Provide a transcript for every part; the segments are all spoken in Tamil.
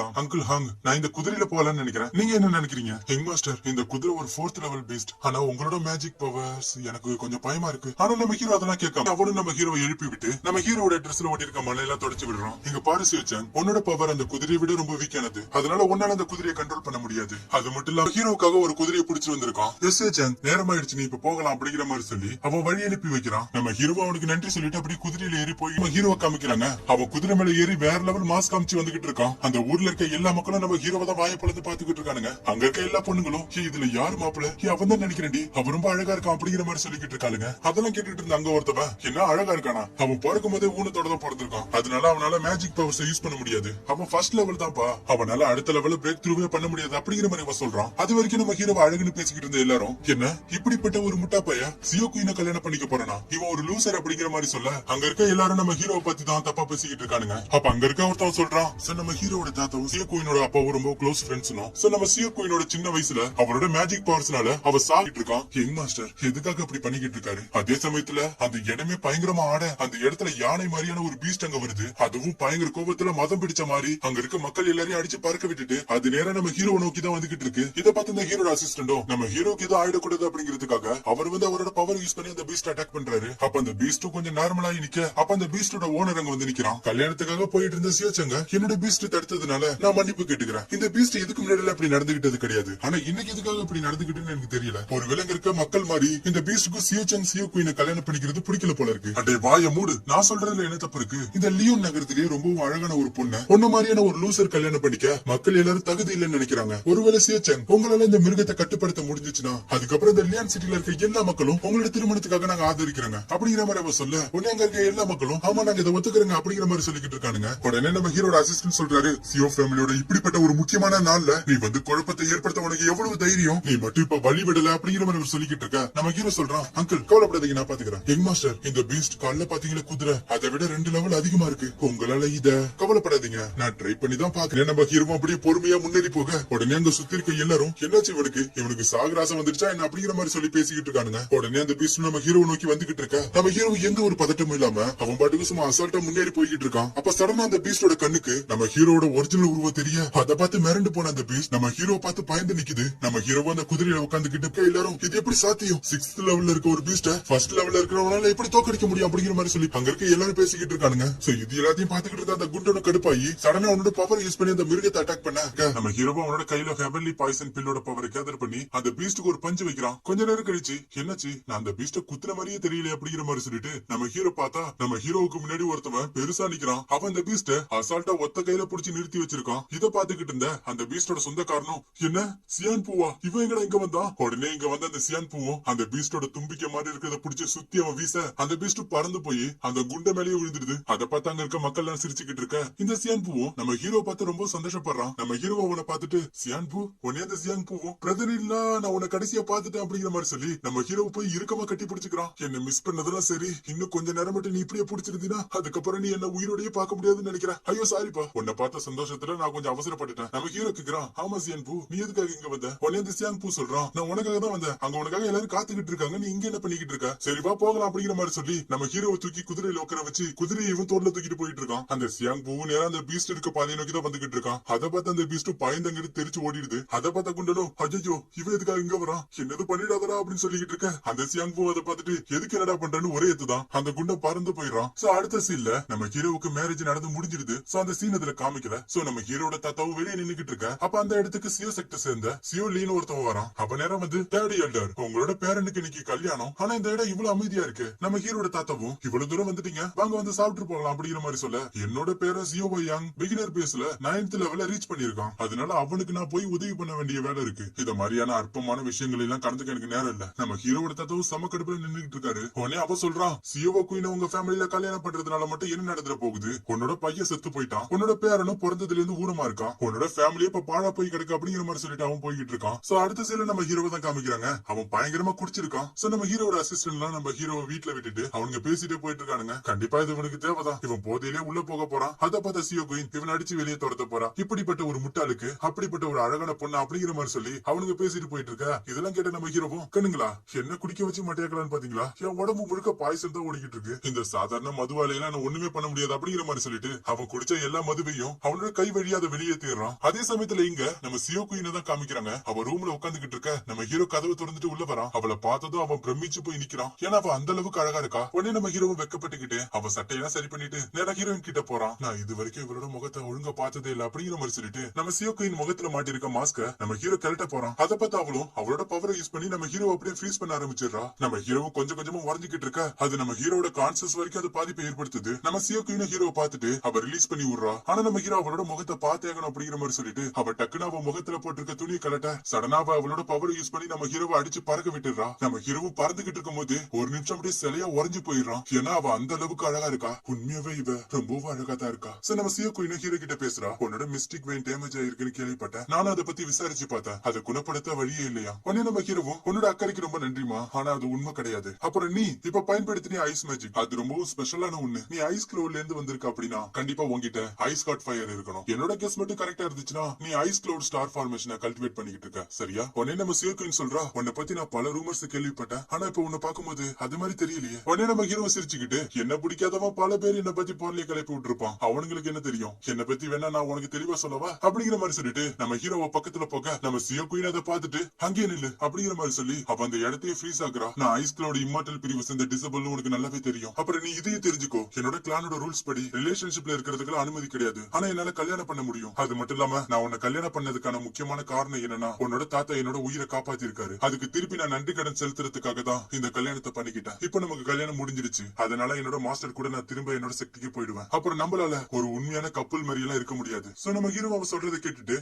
போலாம். அங்கிள் ஹாங், நான் இந்த குதிரையில போகலாம்னு நினைக்கிறேன். நீங்க என்ன நினைக்கிறீங்க? ஹெங் மாஸ்டர், இந்த குதிரை ஒரு 4th லெவல் பீஸ்ட். ஆனா உங்களோட மேஜிக் பவர்ஸ் எனக்கு கொஞ்சம் பயமா இருக்கு. ஆனா நம்ம ஹீரோ அதெல்லாம் கேட்காம அவனும் நம்ம ஹீரோவை எழுப்பி விட்டு நம்ம ஹீரோட ட்ரெஸ்ல ஓட்டி இருக்க மண்ணெல்லாம் தொடச்சு விடுறோம். இங்க பாரு சியோச்சன், உன்னோட பவர் அந்த குதிரையை விட ரொம்ப வீக்கானது. அதனால உன்னால அந்த குதிரையை கண்ட்ரோல் பண்ண முடியாது. அது மட்டும் இல்லாம ஹீரோக்காக ஒரு குதிரையை பிடிச்சு வந்திருக்கான். எஸ் சியோச்சன், நேரமாயிடுச்சு, நீ இப்ப போகலாம் அப்படிங்கிற மாதிரி சொல்லி அவன் வழி அனுப்பி வைக்கிறான். நம்ம ஹீரோ அவனுக்கு நன்றி சொல்லிட்டு அப்படி குதிரையில ஏறி போய் நம்ம ஹீரோவை காமிக்கிறாங்க. அவன் குதிரை மேல ஏறி வேற லெவல் மாஸ் காமிச்சு வந்துகிட்டு இருக்கான். அந்த ஊர்ல இருக்க எல்லா மக்களும் நம்ம ஹீரோவை தான் வாயை பொளந்து பாத்துக்கிட்டு இருக்கானுங்க. அங்க இருக்க எல்லா பொண்ணுங்களும் இதுல யாரு மாப்பிள்ள, அவன் தான் நினைக்கிறேன், அவன் ரொம்ப அழகா இருக்கான் அப்படிங்கிற மாதிரி சொல்லிக்கிட்டு இருக்காளுங்க. அதெல்லாம் கேட்டுட்டு இருந்த அங்க ஒருத்தவன், என்ன அழகா இருக்கானா, அவன் பிறக்கும் போதே ஊனத்தோட தான் பிறந்திருக்கான். அதனால அவனால மேஜிக் பவர்ஸ் யூஸ் பண்ண முடியாது. அவன் ஃபர்ஸ்ட் லெவல் தான்ப்பா, அவனால அடுத்த லெவல் பிரேக் த்ரூவே பண்ண முடியாது அப்படிங்கிற மாதிரி அவன் சொல்றான். அது வரைக்கும் நம்ம ஹீரோவை அழகுன்னு பேசிக்கிட்டு இருந்த எல்லாரும், என்ன இப்படிப்பட்ட ஒரு முட்டா பைய சியோ குயினை கல்யாணம் பண்ணிக்க போறானா, இவன் ஒரு லூசர் அப்படிங்கிற மாதிரி சொல்ல அங்க இருக்க எல்லாரும் நம்ம ஹீரோவை பத்தி தான் தப்பா பேசிக்கிட்டு இருக்கானுங்க. அப்ப அங்க இருக்க ஒருத்தவன் சொல்றான், சார் நம்ம ஹீரோட தாத்தாவும் சியோ குயினோட அப்பாவும் ரொம்ப க்ளோஸ் ஃப்ரெண்ட்ஸ்னும், சோ நம்ம சியோ குயினோட சின்ன வயசுல அவரோட மேஜிக் பவர்ஸ்னால அவ சாகிட்டு இருக்கான். யங் மாஸ்டர் எதுக்காக அப்படி பண்ணிக்கிட்டு இருக்காரு? அதே சமயத்துல அந்த இடமே பயங்கரமா ஆட அந்த இடத்துல யானை மாதிரியான ஒரு பீஸ்ட் அங்க வருது. அதுவும் பயங்கர கோபத்துல மதம் பிடிச்ச மாதிரி அங்க இருக்க மக்கள் எல்லாரையும் அடிச்சு பறக்க விட்டுட்டு அது நேரம் நம்ம ஹீரோ நோக்கி தான் வந்துகிட்டு இருக்கு. இதை பார்த்து இந்த ஹீரோட அசிஸ்டன்டோ நம்ம ஹீரோக்கு ஏதோ ஆயிடக்கூடாது அப்படிங்கிறதுக்காக அவர் வந்து அவரோட பவர் யூஸ் பண்ணி அந்த பீஸ்ட் அட்டாக் பண்றாரு. அப்ப அந்த பீஸ்டும் கொஞ்சம் நார்மலா நிக்க அப்ப அந்த பீஸ்டோட ஓனர் அங்க வந்து நிக்கிறான். கல்யாணத்துக்காக போயிட்டு இருந்த சியோச்சங்க, என்னோட பீஸ்ட் தடுத்ததுனால நான் மன்னிப்பு கேட்டுக்கிறேன். இந்த பீஸ்ட் இதுக்கு முன்னாடி அப்படி நடந்துகிட்டது கிடையாது. ஆனா இன்னைக்கு எதுக்காக இப்படி நடந்துகிட்டுன்னு எனக்கு தெரியல. ஒரு விலங்கு இருக்க மக்கள் மாதிரி இந்த பீஸ்டுக்கும் சியோச்சன் சியோ குயினை கல்யாணம் பண்ணிக்கிறது பிடிக்கல போல இருக்கு. அடே வாய மூடு, நான் சொல்றதுல என்ன தப்பு இருக்கு? இந்த லியோன் நகரத்திலேயே ரொம்பவும் அழகான ஒரு பொண்ணு மாதிரியான ஒரு லூசர் கல்யாணம் பண்ணிக்க மக்கள் எல்லாரும் தகுதி இல்லைன்னு நினைக்கிறாங்க. ஒருவேளை சியோச்சன் உங்களால இந்த மிருகத்தை கட்டுப்படுத்த முடிஞ்சிச்சுன்னா அதுக்கப்புறம் இந்த லியான் சிட்டில இருக்க எல்லா மக்களும் உங்களோட திருமணத்துக்காக நாங்க ஆதரிக்கிறோங்க அப்படிங்கிற மாதிரி அவ சொல்ல உடனே அங்க இருக்க எல்லா மக்களும் ஆமா நாங்க இதை ஒத்துக்கிறோங்க அப்படிங்கிற மாதிரி சொல்லிக்கிட்டு இருக்கானுங்க. உடனே நம்ம ஹீரோட அசிஸ்டன்ட் சொல்றாரு, சியோ ஃபேமிலியோட இப்படிப்பட்ட ஒரு முக்கியமான நாள்ல நீ வந்து குழப்பத்தை ஏற்படுத்த உனக்கு எவ்வளவு தைரியம், நீ மட்டும் இப்ப வழி விடல அப்படிங்கிற மாதிரி சொல்லிக்கிட்டு இருக்க. நம்ம ஹீரோ சொல்றான், அங்கிள் கவலைப்படாதீங்க, நான் பாத்துக்கிறேன். யங் மாஸ்டர், இந்த பீஸ்ட் கால்ல பாத்தீங்களா குதிரை, அதை விட 2 லெவல் அதிகமா இருக்கு. உங்களால இத கவலைப்படாதீங்க, நான் ட்ரை பண்ணி தான் பாக்குறேன். நம்ம ஹீரோ அப்படியே பொறுமையா முன்னேறி போக உடனே அங்க சுத்தி இருக்க எல்லாரும் என்னாச்சு இவனுக்கு சாகராசம் வந்துருச்சா என்ன அப்படிங்கிற மாதிரி சொல்லி பேசிக்கிட்டு இருக்கானுங்க. உடனே அந்த பீஸ்ட் நம்ம ஹீரோ நோக்கி வந்துகிட்டு இருக்க. நம்ம ஹீரோ எந்த ஒரு பதட்டமும் இல்லாம அவன் பாட்டுக்கு சும்மா அசால்ட்டா முன்னேறி போய்கிட்டு இருக்கான். அப்ப சடனா அந்த பீஸ்டோட கண்ணுக்கு நம்ம ஹீரோட ஒரிஜினல் உருவம் தெரிய அதை பார்த்து மிரண்டு போன அந்த பீஸ்ட் நம்ம ஹீரோ பார்த்து பயந்து நிக்குது. நம்ம ஹீரோ அந்த குதிரையில உட்காந்துக்கிட்டு எல்லாரும் இது எப்படி சாத்தியம், 6th லெவல்ல இருக்க ஒரு பீஸ்ட 1st லெவல்ல இருக்கிறவனால எப்படி தோக்கடிக்க முடியும் அப்படிங்கிற மாதிரி சொல்லி அங்க இருக்க எல்லாரும் பேசிக்கிட்டு இருக்கானுங்க. சோ இது எல்லாத்தையும் பாத்துக்கிட்டு இருந்த அந்த குண்டன கடுப்பாயி சடனா அவனோட பவர் யூஸ் பண்ணி அந்த மிருகத்தை அட்டாக் பண்ண நம்ம ஹீரோவா அவனோட கையில ஹெவன்லி பாய்சன் பில்லோட பவரை கேதர் பண்ணி அந்த பீஸ்டுக்கு ஒரு பஞ்சு வைக்கிறான். கொஞ்ச நேரம் கழிச்சு என்னாச்சு, நான் அந்த பீஸ்ட குத்துற மாதிரியே தெரியல அப்படிங்கிற மாதிரி சொல்லிட்டு நம்ம ஹீரோ பார்த்தா நம்ம ஹீரோவுக்கு முன்னாடி ஒருத்தவன் பெருசா நிக்கிறான். அவன் அந்த பீஸ்ட அசால்ட்டா ஒத்த கையில புடிச்சு நிறுத்தி வச்சிருக்கான். இத பாத்துக்கிட்டு இருந்த அந்த பீஸ்டோட சொந்த காரணம், என்ன சியான் பூவா, இவன் எங்கடா இங்க வந்தான்? உடனே இங்க வந்த அந்த சியான் பூவும் அந்த பீஸ்டோட தும்பிக்கை மாதிரி இருக்கிறத புடிச்சு சுத்தி அவன் வீச அந்த பீஸ்ட் பறந்து போய் அந்த குண்ட மேலேயே விழுந்துடுது. அதை பார்த்து அங்க இருக்க மக்கள் எல்லாம் சிரிச்சுக்கிட்டு இருக்க இந்த சியான் பூவும் நம்ம ஹீரோ பார்த்து ரொம்ப சந்தோஷப்படுறான். நம்ம ஹீரோ அவனை பார்த்துட்டு, சியான் பூ உடனே அந்த சியான் பூவும் பிரதர் இல்ல நான் உன்னை கடைசியா பாத்துட்டேன் அப்படிங்கிற மாதிரி சொல்லி நம்ம ஹீரோ போய் இறுக்கமா கட்டி பிடிச்சுக்கிறான். என்ன மிஸ் பண்ணதெல்லாம் சரி, இன்னும் கொஞ்ச நேரம் மட்டும் நீ இப்படியே பிடிச்சிருந்தீனா அதுக்கப்புறம் நீ என்ன உயிரோடய பார்க்க முடியாதுன்னு நினைக்கிறேன். ஐயோ சாரிப்பா, உன்னை பார்த்த சந்தோஷத்துல நான் கொஞ்சம் அவசரப்பட்டுட்டேன். நம்ம ஹீரோ கேக்குறான், ஆமா சியான் பூ நீ எதுக்காக இங்க வந்த? உடனே அந்த சியான் பூ சொல்றான், நான் உனக்காக தான் வந்தேன், அங்க உனக்காக எல்லாரும் காத்துக்கிட்டு இருக்காங்க, நீ இங்க என்ன பண்ணிக்கிட்டு இருக்க? சரிவா போகலாம் அப்படிங்கிற மாதிரி சொல்லி நம்ம ஹீரோவை தூக்கி குதிரையில உட்கார வச்சு குதிரையை இவன் தோல்ல தூக்கிட்டு போயிட்டு இருக்கான். அந்த சியான் பூ நேரம் அந்த பீஸ்ட் இருக்க பாதையை நோக்கி தான் வந்துகிட்டு இருக்கான். அதை பார்த்து அந்த பீஸ்ட் பயந்தங்கிட்டு தெரிச்சு ஓடிடுது. அதை பார்த்த குண்டனும், ஐயோ இவன் எதுக்காக இங்க வரான், என்னது பண்ணிடாதடா அப்படின்னு சொல்லிக்கிட்டு இருக்க. அந்த சியான் பூ அதை பார்த்துட்டு எதுக்கு என்னடா பண்றேன்னு ஒரே எத்துதான் அந்த குண்டம் பறந்து போயிடறான். சோ அடுத்த சீன்ல நம்ம ஹீரோவுக்கு மேரேஜ் நடந்து முடிஞ்சிருது. சோ அந்த சீன் அதுல காமிக்கல. சோ நம்ம ஹீரோட தாத்தாவும் வெளியே நின்னுகிட்டு இருக்க. அப்ப அந்த இடத்துக்கு சியோ செக்டர் சேர்ந்த சியோ லீன்னு ஒருத்தவன் வரான். அப்ப நேரம் வந்து டேடி எல்டர், உங்களோட பேரனுக்கு இன்னைக்கு கல்யாணம், ஆனா இந்த இடம் இவ்வளவு அமைதியா இருக்கு. நம்ம ஹீரோட தாத்தாவும் இவ்வளவு தூரம் வந்துட்டீங்க, வாங்க வந்து சாப்பிட்டு போகலாம் அப்படிங்கிற மாதிரி சொல்ல, என்னோட பேர சியோ யங் பிகினர் பேஸ்ல 9th லெவல்ல ரீச் பண்ணிருக்கான். அதனால அவனுக்கு நான் போய் உதவி பண்ண வேண்டிய வேலை இருக்கு. இத மாதிரியான அற்பமான விஷயங்கள் எல்லாம் கடந்துக்க எனக்கு நேரம் இல்ல. நம்ம ஹீரோட தாத்தாவும் சம கடுப்புல நின்னுட்டு இருக்காரு. உடனே அவ சொல்றான், சியோ குயினை உங்க ஃபேமிலியில கல்யாணம் பண்றதுனால மட்டும் என்ன நடந்துட போகுது? உன்னோட பையன் செத்து போயிட்டான், உன்னோட பேரனும் பிறந்ததுல இருந்து ஊரமா இருக்கான், உன்னோட ஃபேமிலியே இப்ப பாழா போய் கிடக்கு அப்படிங்கிற மாதிரி சொல்லிட்டு அவன் போய்கிட்டு இருக்கான். சோ அடுத்த சீன்ல நம்ம ஹீரோவை தான் காமிக்கிறாங்க. அவன் பயங்கரமா குடிச்சிருக்கான். சோ நம்ம ஹீரோட அசிஸ்டன்ட் எல்லாம் நம்ம ஹீரோவை வீட்டுல விட்டுட்டு அவங்க பேசிட்டே போயிட்டு இருக்கானுங்க. கண்டிப்பா இது இவனுக்கு தேவைதான், இவன் போதையிலே உள்ள போக போறான். அதை பார்த்த சியோ குயின் இவன் அடிச்சு வெளியே துரத்த போறான். இப்படிப்பட்ட ஒரு முட்டாளுக்கு அப்படிப்பட்ட ஒரு அழகான பொண்ணு அப்படிங்கிற மாதிரி சொல்லி அவனுக்கு பேசிட்டு போயிட்டு இருக்க. இதெல்லாம் கேட்ட நம்ம ஹீரோவும், கண்ணுங்களா என்ன குடிக்க வச்சு மட்டையாக்கலான்னு பாத்தீங்களா, என் உடம்பு முழுக்க பாய்சன் தான் ஓடிக்கிட்டு இருக்கு, இந்த சாதாரண மதுவாலையெல்லாம் நான் ஒண்ணுமே பண்ண முடியாது அப்படிங்கிற மாதிரி சொல்லிட்டு அவன் குடிச்ச எல்லா மதுவையும் அவனோட கை வழியா அதை வெளியே தேடுறான். அதே சமயத்துல இங்க நம்ம சியோ குயினை தான் காமிக்கிறாங்க. அவ ரூம்ல உட்காந்துக்கிட்டு இருக்க நம்ம ஹீரோ கதவு திறந்துட்டு உள்ள வரான். அவளை பார்த்ததும் அவன் பிரமிச்சு போய் நிக்கிறான். ஏன்னா அவ அந்த அளவுக்கு அழகா இருக்கா. உடனே நம்ம ஹீரோவும் வெக்கப்பட்டுக்கிட்டு அவ சட்டையெல்லாம் சரி பண்ணிட்டு நேரா ஹீரோயின் கிட்ட போறான். நான் இது வரைக்கும் இவரோட முகத்தை ஒழுங்கா பார்த்ததே இல்ல அப்படிங்கிற மாதிரி சொல்லிட்டு நம்ம சியோ குயின் முகத்துல மாட்டிருக்க மாஸ்க நம்ம ஹீரோ கழட்ட போறான். அதை பார்த்து அவளும் அவளோட பவரை யூஸ் பண்ணி நம்ம ஹீரோ அப்படியே ஃப்ரீஸ் பண்ண ஆரம்பிச்சிடறா. நம்ம ஹீரோவும் கொஞ்சம் கொஞ்சமா வரைஞ்சிக்கிட்டு இருக்க அது நம்ம ஹீரோட கான்சியஸ் வரைக்கும் அது பாதிப்பை ஏற்படுத்துது. நம்ம சியோ குயின் ஹீரோ பார்த்துட்டு அவ ரிலீஸ் பண்ணி விடுறா. ஆனா நம்ம ஹீரோ அவளோட முகத்தை பார்த்தேகணும் அப்படிங்கிற மாதிரி சொல்லிட்டு அவ டக்குன்னு அவ முகத்துல போட்டிருக்க துணியை கலட்ட சடனா அவளோட பவரை யூஸ் பண்ணி நம்ம ஹீரோவை அடிச்சு பறக்க விட்டுறா. நம்ம ஹீரோவும் பறந்துகிட்டு இருக்கும் போது ஒரு நிமிஷம் அப்படியே சிலையா உறைஞ்சு போயிடுறான். ஏன்னா அவ அந்த அளவுக்கு அழகா இருக்கா. உண்மையாவே இவ ரொம்பவும் அழகா தான் இருக்கா. சோ நம்ம சியோ குயின் ஹீரோ கிட்ட பேசுறா. உன்னோட மிஸ்டிக் வெயின் டேமேஜ் ஆயிருக்குன்னு கேள்விப்பட்டேன். நானும் அதை பத்தி விசாரிச்சு பார்த்தேன். அதை குணப்படுத்த வழியே இல்லையா. உடனே நம்ம ஹீரோவும் உன்னோட அக்கறைக்கு ரொம்ப நன்றிமா. ஆனா அது உண்மை கிடையாது. அப்புறம் நீ இப்ப பயன்படுத்தின ஐஸ் மேஜிக் அது ரொம்பவும் ஸ்பெஷலான ஒண்ணு. நீ ஐஸ் க்ளவுட்ல இருந்து வந்திருக்க அப்படின்னா கண்டிப்பா உங்ககிட்ட ஐஸ் காட் ஃபயர் இருக்கணும். என்னோட கெஸ் மட்டும் கரெக்டா இருந்துச்சுன்னா நீ ஐஸ் கிளவுட் ஸ்டார் ஃபார்மேஷனை கல்டிவேட் பண்ணிக்கிட்டு இருக்க. சரியா? உடனே நம்ம சியோ குயின் சொல்றா. உன்னை பத்தி நான் பல ரூமர்ஸ் கேள்விப்பட்டேன். ஆனா இப்ப உன்னை பார்க்கும்போது அது மாதிரி தெரியலையே. உடனே நம்ம ஹீரோ சிரிச்சுக்கிட்டு என்ன பிடிக்காதவன் பல பேர் என்ன பத்தி போர்லயே கிளப்பி விட்டுருப்பான். அவனுங்களுக்கு என்ன தெரியும். என்ன பத்தி வேணா நான் உனக்கு தெளிவா சொல்லவா அப்படிங்கிற மாதிரி சொல்லிட்டு நம்ம ஹீரோவை பக்கத்துல போக நம்ம சியோ குயின் அதை பார்த்துட்டு அங்கே நில்லு அப்படிங்கிற மாதிரி சொல்லி அப்ப அந்த இடத்தையே ஃப்ரீஸ் ஆகுறா. நான் ஐஸ் கிளவுட் இம்மார்டல் பிரிவு சேர்ந்த டிசபிள் உனக்கு நல்லாவே தெரியும். அப்புறம் நீ இதையும் தெரிஞ்சுக்கோ. என்னோட கிளானோட ரூல்ஸ் படி ரிலேஷன்ஷிப்ல இருக்கிறதுக்கு அனுமதி கிடையாது. ஆனா என்னால கல்யாணம் பண்ண முடியும். அது மட்டும் இல்லாம நான் உன்னை கல்யாணம் பண்ணதுக்கான முக்கியமான காரணம் என்னன்னா உன்னோட தாத்தா என்னோட உயிரை காப்பாத்தி இருக்காரு. அதுக்கு திருப்பி நான் நன்றி கடன் செலுத்துறதுக்காக தான் இந்த கல்யாணத்தை பண்ணிக்கிட்டேன். இப்போ நமக்கு கல்யாணம் முடிஞ்சிருச்சு. அதனால என்னோட மாஸ்டர் கூட நான் திரும்ப என்னோட சக்திக்கு போயிடுவேன். அப்புறம் நம்மளால ஒரு உண்மையான கப்பல் மாதிரி எல்லாம் இருக்க முடியாது. சோ நம்ம ஹீரோ அவ சொல்றதை கேட்டுட்டு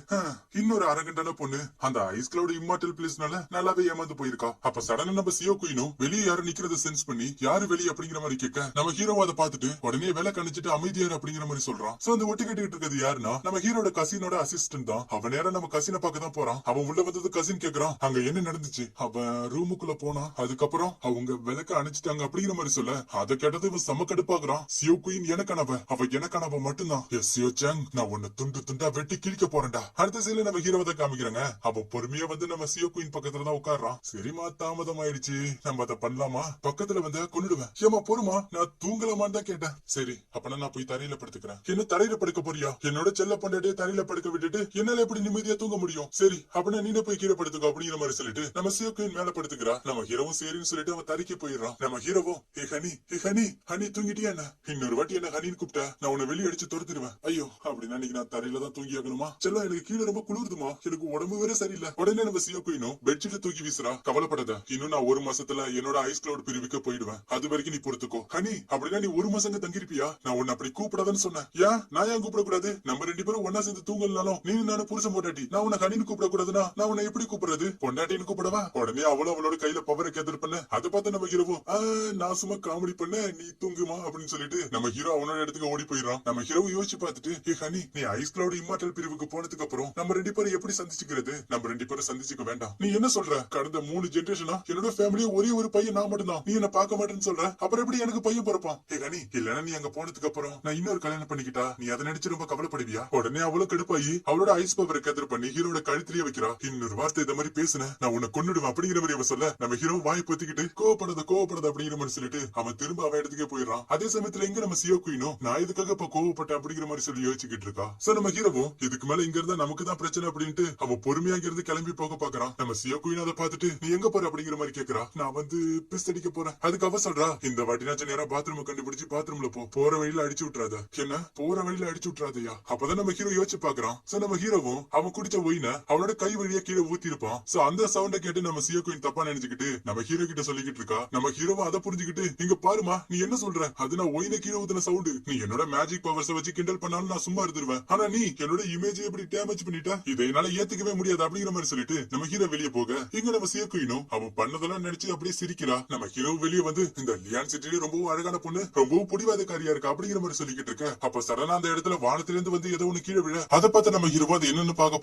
இன்னொரு அரகண்டான பொண்ணு அந்த ஐஸ் கிளவுட் இம்மார்டல் பிளேஸ்னால நல்லாவே ஏமாந்து போயிருக்கா. அப்ப சடனா நம்ம சியோ குயினும் வெளியே யாரும் நிக்கிறத சென்ஸ் பண்ணி யாரு வெளியே அப்படிங்கிற மாதிரி கேட்க நம்ம ஹீரோ அதை பார்த்துட்டு உடனே வேலை கணிச்சிட்டு அமைதியாரு அப்படிங்கிற மாதிரி சொல்றான். சோ அந்த ஒட்டி கேட்டுக்கிட்டு இருக்கிறது யாருன்னா நம்ம ஹீரோட கசினோட அசிஸ்டன்ட் தான். அவன் நேரம் நம்ம கசினை பார்க்க தான் போறான். அவன் உள்ள வந்தது கசின் கேக்குறான் அங்க என்ன நடந்துச்சு. அவன் ரூமுக்குள்ள போனா அதுக்கப்புறம் அவங்க விளக்க அணைச்சிட்டாங்க அப்படிங்கிற மாதிரி சொல்ல அதை கேட்டது இவன் செம கடுப்பாக்குறான். சியோ குயின் எனக்கானவ அவ எனக்கானவ மட்டும்தான். எஸ் சியோ சாங் நான் உன்னை துண்டு துண்டா வெட்டி கிழிக்க போறேன்டா. அடுத்த சைடுல நம்ம ஹீரோவை தான் காமிக்கிறாங்க. அவன் பொறுமையா வந்து நம்ம சியோ குயின் பக்கத்துல தான் உட்கார்றான். சரிமா தாமதம் ஆயிடுச்சு நம்ம அதை பண்ணலாமா பக்கத்துல வந்து கொண்டுடுவேன். ஏமா பொறுமா நான் தூங்கலாமான்னு தான் கேட்டேன். சரி அப்பனா நான் போய் தரையில படுத்துக்கிறேன். என்ன தரையில படுக்க போறியா? என்னோட செல்ல பொண்டாட்டியே தரையில படுக்க விட்டுட்டு என்னால எப்படி நிம்மதியா தூங்க முடியும்? சரி அப்பனா நீனே போய் கீழே படுத்துக்கோ அப்படிங்கிற மாதிரி சொல்லிட்டு நம்ம சியோ குயின் மேல படுத்துக்கிறா. நம்ம ஹீரோவும் சரின்னு சொல்லிட்டு அவன் தரைக்கு போயிடுறான். நம்ம ஹீரோவும் ஹே ஹனி ஹனி தூங்கிட்டியா என்ன? இன்னொரு வாட்டி என்ன ஹனின்னு கூப்பிட்ட நான் உன்னை வெளியே அடிச்சு துரத்திடுவேன். ஐயோ அப்படின்னா இன்னைக்கு நான் தரையில தான் தூங்கி ஆகணுமா? செல்லம் எனக்கு கீழே ரொம்ப குளிருதுமா. எனக்கு உடம்பு வேற சரியில்லை. உடனே நம்ம சியோ குயினும் பெட்ஷீட்டை தூக்கி வீசுறா. கவலைப்படாத இன்னும் நான் ஒரு மாசத்துல என்னோட ஐஸ் கிளவுட் பிரிவுக்கு போயிடுவேன். அது வரைக்கும் நீ பொறுத்துக்கோ. ஹனி அப்படின்னா நீ ஒரு மாசங்க தங்கிருப்பியா? நான் உன்னை அப்படி கூப்பிடாதன்னு சொன்னேன். ஏன் நான் ஏன் கூப்பிடக்கூடாது? நம்ம ரெண்டு பேரும் ஒன்னா சேர்ந்து தூங்கலனாலும் நீ நானும் புருஷன் பொண்டாட்டி. நான் உன்னை ஹனின்னு கூப்பிடக்கூடாதுன்னா நான் உன்னை எப்படி கூப்பிடுறது? பொண்டாட்டின்னு கூப்பிடவா? உடனே அவளும் அவளோட கையில பவரை கேதர் பண்ண அதை பார்த்து நம்ம ஹீரோவும் நான் சும்மா காமெடி பண்ண நீ தூங்குமா அப்படின்னு சொல்லிட்டு நம்ம ஹீரோ அவனோட இடத்துக்கு ஓடி போயிடறான். நம்ம ஹீரோ யோசிச்சு பார்த்துட்டு ஹே ஹனி நீ ஐஸ் கிளவுட் இம்மார்டல் பிரிவுக்கு போனதுக்கு அப்புறம் நம்ம ரெண்டு பேரும் எப்படி சந்திச்சுக்கிறது? நம்ம ரெண்டு பேரும் சந்திச்சுக்க வேண்டாம். நீ என்ன சொல்ற? கடந்த 3 ஜெனரேஷனா என்னோட ஃபேமிலியே ஒரே ஒரு பையன் நான் மட்டும் தான். நீ என்ன பார்க்க மாட்டேன்னு சொல்ற. அப்புறம் எப்படி எனக்கு பையன் பிறப்பான்? ஹே ஹனி இல்லன்னா நீ அங்க போனதுக்கு அப்புறம் நான் இன்னொரு கல்யாணம் பண்ணிக்கிட்டா நீ அதை நினைச்சு ரொம்ப கவலைப்படுவியா? உடனே அவளும் கடுப்பாயி அவளோட ஐஸ் பவரை கேதர் பண்ணி ஹீரோட கழுத்திலேயே வைக்கிறா. இன்னொரு வார்த்தை இந்த மாதிரி பேசுன நான் உன்னை கொன்னுடுவேன் அப்படிங்கிற மாதிரி அவ சொல்ல நம்ம ஹீரோ வாய் பொத்திக்கிட்டு கோவப்படாத அப்படிங்கிற மாதிரி சொல்லிட்டு அவன் திரும்ப அவன் இடத்துக்கே போயிடறான். அதே சமயத்துல இங்க நம்ம சியோ குயினும் நான் இதுக்காக இப்ப கோவப்பட்டேன் அப்படிங்கிற மாதிரி சொல்லி யோசிச்சுக்கிட்டு இருக்கா. சோ நம்ம ஹீரோவும் இதுக்கு மேல இங்க இருந்தா நமக்கு தான் பிரச்சனை அப்படின்ட்டு அவன் பொறுமையா இங்க இருந்து கிளம்பி போக பாக்குறான். நம்ம சியோ குயின் அதை பார்த்துட்டு நீ எங்க போற அப்படிங்கிற மாதிரி கேக்குறா. நான் வந்து பிஸ் அடிக்க போறேன். அதுக்கு அவ சொல்றா இந்த வாட்டினாச்சும் நேரா பாத்ரூம் கண்டுபிடிச்சு பாத்ரூம்ல போற வழியில அடிச்சு விட்டுறாத. என்ன போற வழியில அடிச்சு விட்டுறாதையா? அப்பதான் நம்ம ஹீரோ யோசிச்சு பாக்குறான். சோ நம்ம ஹீரோவும் அவன் குடிச்ச ஒயின அவனோட கை வழியா கீழே ஊத்தி இருப்பான். சோ அந்த சவுண்ட கேட்டு நம்ம சியோ குயின் தப்பா நினைச்சுக்கிட்டு நம்ம ஹீரோ கிட்ட சொல்லிக்கிட்டு இருக்கா. நம்ம ஹீரோவும் அதை புரிஞ்சுக்கிட்டு இங்க பாருமா நீ என்ன சொல்ற? அது நான் ஒயின கீழே ஊத்தின சவுண்ட். நீ என்னோட மேஜிக் பவர்ஸ் வச்சு கிண்டல் பண்ணாலும் நான் சும்மா இருந்துருவேன். ஆனா நீ என்னோட இமேஜ் எப்படி டேமேஜ் பண்ணிட்டா? இதை என்னால ஏத்துக்கவே முடியாது அப்படிங்கிற மாதிரி சொல்லிட்டு நம்ம ஹீரோ வெளியே போக இங்க நம்ம சியோ குயினும் அவன் பண்ணதெல்லாம் நினைச்சு அப்படியே சிரிக்கிறா. நம்ம ஹீரோ வெளியே வந்து இந்த லியான் சிட்டிலே ரொம்பவும் அழகான பொண்ணு ரொம்பவும் புடிவாதக்காரியா இருக்கா அப்படிங்கிற மாதிரி சொல்லிக்கிட்டு இருக்க. அப்ப சடனா அந்த இடத்துல வானத்திலிருந்து வந்து ஏதோ ஒண்ணு கீழே விழ அதை பார்த்து நம்ம ஹீரோ அது என்னன்னு பாக்க